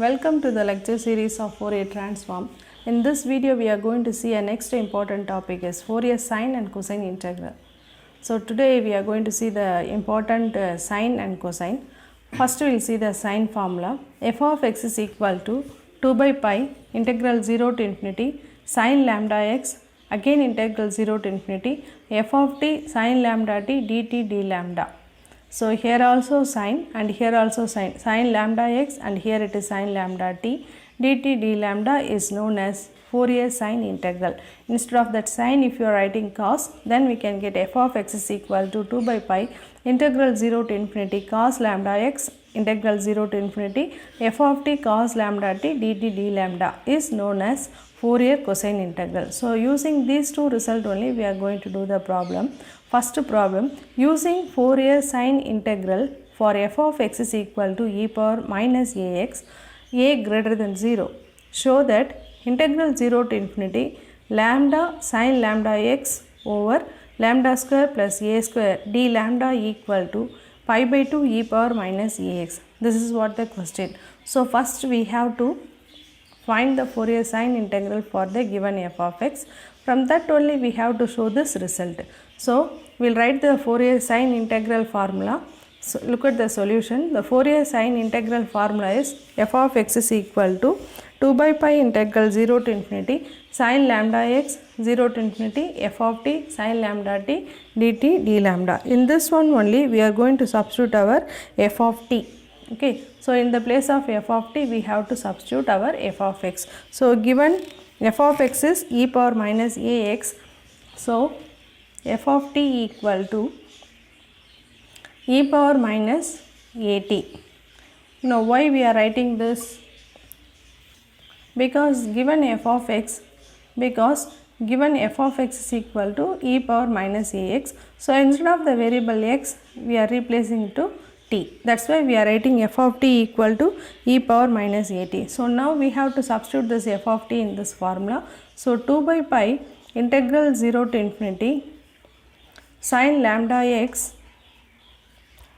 Welcome to the lecture series of Fourier transform. In this video we are going to see a next important topic is Fourier sine and cosine integral. So today we are going to see the important sine and cosine. First we will see the sine formula. F of x is equal to 2 by pi integral 0 to infinity sine lambda x again integral 0 to infinity f of t sine lambda t dt d lambda. So here also sine and here also sine lambda x and here it is sine lambda t dt d lambda is known as Fourier sine integral. Instead of that sine, if you are writing cos, then we can get f of x is equal to 2 by pi integral 0 to infinity cos lambda x integral 0 to infinity f of t cos lambda t dt d lambda is known as Fourier cosine integral. So using these two results only we are going to do the problem. First problem, using Fourier sine integral for f of x is equal to e power minus ax, a greater than 0. Show that integral 0 to infinity lambda sine lambda x over lambda square plus a square d lambda equal to pi by 2 e power minus ax. This is what the question. So first we have to find the Fourier sine integral for the given f of x. From that only we have to show this result. So we will write the Fourier sine integral formula. So look at the solution. The Fourier sine integral formula is f of x is equal to 2 by pi integral 0 to infinity sine lambda x 0 to infinity f of t sine lambda t dt d lambda. In this one only we are going to substitute our f of t. Okay, so in the place of f of t we have to substitute our f of x. So given f of x is e power minus ax, so f of t equal to e power minus at. Now why we are writing this? Because given f of x is equal to e power minus ax, so instead of the variable x we are replacing to t. That is why we are writing f of t equal to e power minus at. So now we have to substitute this f of t in this formula. So 2 by pi integral 0 to infinity sine lambda x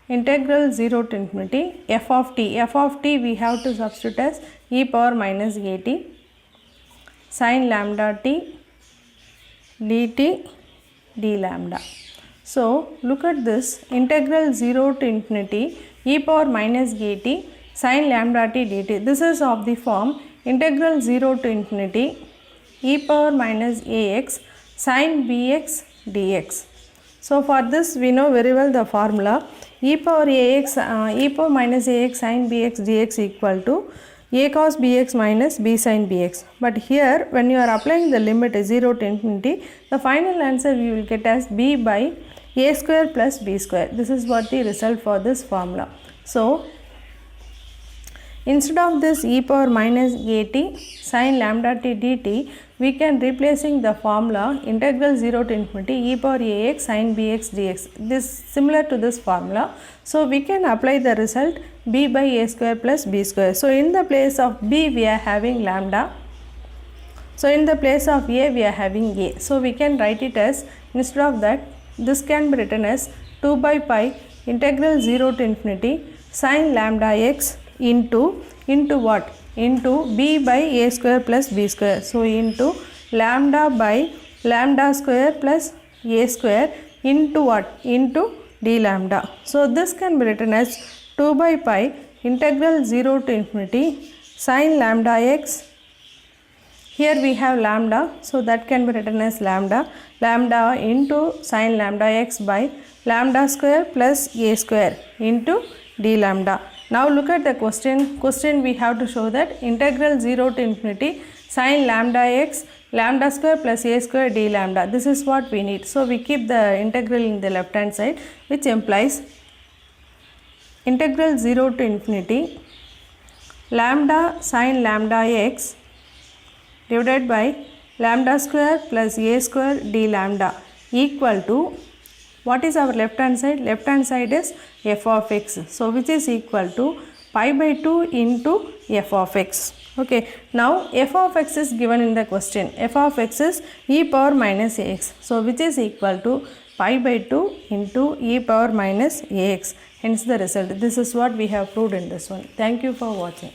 integral 0 to infinity f of t we have to substitute as e power minus at sine lambda t dt d lambda. So look at this, integral 0 to infinity e power minus at sine lambda t dt. This is of the form integral 0 to infinity e power minus ax sine bx dx. So for this we know very well the formula e power minus ax sine bx dx equal to a cos bx minus b sin bx. But here when you are applying the limit 0 to infinity, the final answer you will get as b by a square plus b square. This is what the result for this formula. So instead of this e power minus at sine lambda t dt, we can replacing the formula integral 0 to infinity e power ax sine bx dx. This similar to this formula. So we can apply the result b by a square plus b square. So in the place of b we are having lambda. So in the place of a we are having a. So we can write it as, instead of that, this can be written as 2 by pi integral 0 to infinity sine lambda x into what? Into b by a square plus b square. So into lambda by lambda square plus a square into what? Into d lambda. So this can be written as 2 by pi integral 0 to infinity sine lambda x. Here we have lambda, so that can be written as lambda into sine lambda x by lambda square plus a square into d lambda. Now look at the question we have to show that integral 0 to infinity sine lambda x lambda square plus a square d lambda. This is what we need. So we keep the integral in the left hand side, which implies integral 0 to infinity lambda sine lambda x divided by lambda square plus a square d lambda equal to, what is our left hand side? Left hand side is f of x. So which is equal to pi by 2 into f of x. Okay. Now f of x is given in the question. F of x is e power minus ax. So which is equal to pi by 2 into e power minus ax. Hence the result. This is what we have proved in this one. Thank you for watching.